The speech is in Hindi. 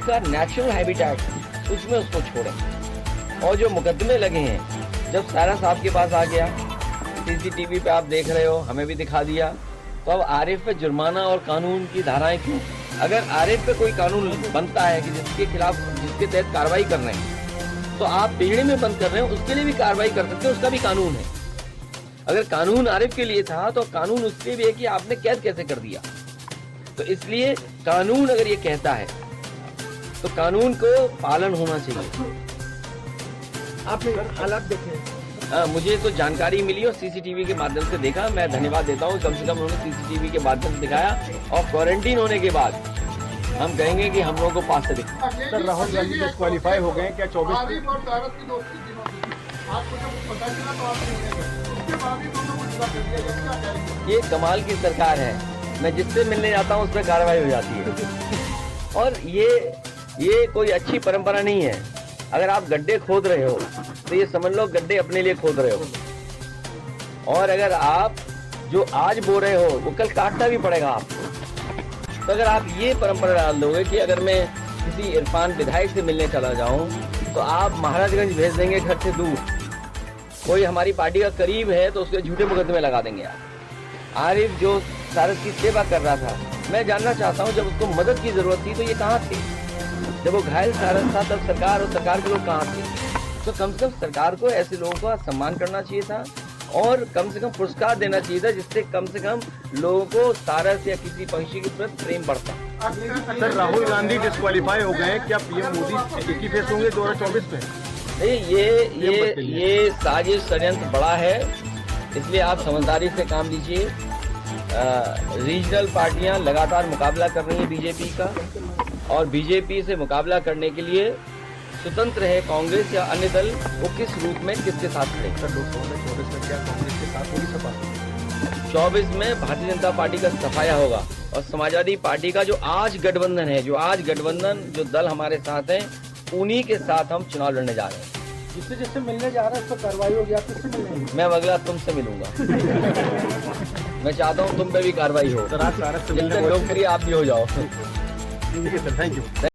जिसका नेचुरल हैबिटेट उसमें उसको छोड़ें। और जो मुकदमे लगे हैं, जब सारा साहब के पास आ गया, सीसीटीवी पे आप देख रहे हो, हमें भी दिखा दिया, तो अब आरिफ पे जुर्माना और कानून की धाराएं क्यों? अगर आरिफ पे कोई कानून बनता है कि जिसके खिलाफ, जिसके तहत कार्रवाई कर रहे हैं, तो आप पिंजड़े में बंद कर रहे हैं, उसके लिए भी कार्रवाई कर सकते हैं, उसका भी कानून है। अगर कानून आरिफ के लिए था तो कानून उसके भी है कि आपने कैद कैसे कर दिया। तो इसलिए कानून अगर ये कहता है तो कानून को पालन होना चाहिए। आपने हालात देखे? मुझे तो जानकारी मिली और सीसीटीवी के माध्यम से देखा। मैं धन्यवाद देता हूँ, कम से कम उन्होंने सीसीटीवी के माध्यम से दिखाया। और क्वारंटीन होने के बाद हम कहेंगे कि हम लोगों को पास से दिखा। सर, राहुल गांधी डिस्क्वालीफाई हो गए क्या? 24 ये कमाल की सरकार है, मैं जिससे मिलने जाता हूँ उस पर कार्रवाई हो जाती है। और ये कोई अच्छी परंपरा नहीं है। अगर आप गड्ढे खोद रहे हो तो ये समझ लो गड्ढे अपने लिए खोद रहे हो, और अगर आप जो आज बो रहे हो वो कल काटना भी पड़ेगा आपको। तो अगर आप ये परंपरा डाल दोगे कि अगर मैं किसी इरफान विधायक से मिलने चला जाऊं तो आप महाराजगंज भेज देंगे घर से दूर, कोई हमारी पार्टी का करीब है तो उसके झूठे मुकदमे लगा देंगे आप। आरिफ जो सारस की सेवा कर रहा था, मैं जानना चाहता हूं जब उसको मदद की जरूरत थी तो ये कहाँ थे? जब वो घायल सारस था तब सरकार और सरकार के लोग कहाँ थे? तो कम से कम सरकार को ऐसे लोगों का सम्मान करना चाहिए था और कम से कम पुरस्कार देना चाहिए था, जिससे कम से कम लोगों को सारस या किसी पंछी के प्रति प्रेम बढ़ता। सर, राहुल गांधी डिस्क्वालीफाई हो गए, क्या पीएम मोदी एक ही फेस होंगे 2024 में? नहीं, ये साजिश षड्यंत्र बड़ा है, इसलिए आप समझदारी से काम लीजिए। रीजनल पार्टियां लगातार मुकाबला कर रही हैं बीजेपी का, और बीजेपी से मुकाबला करने के लिए स्वतंत्र है कांग्रेस या अन्य दल वो किस रूप में किसके साथ खड़े। सर, लोकसभा में 24 में क्या कांग्रेस के साथ होगी सपा? 24 में भारतीय जनता पार्टी का सफाया होगा और समाजवादी पार्टी का जो आज गठबंधन है, जो दल हमारे साथ हैं, उन्हीं के साथ हम चुनाव लड़ने जा रहे हैं। जिससे मिलने जा रहा है उस पर कार्रवाई होगी, आप किससे मिलेंगे? मैं अगला तुमसे मिलूंगा। मैं चाहता हूँ तुम पे भी कार्रवाई हो, सर, आज सारस से जिससे लोकप्रिय आप भी हो जाओ। ठीक है सर, थैंक यू।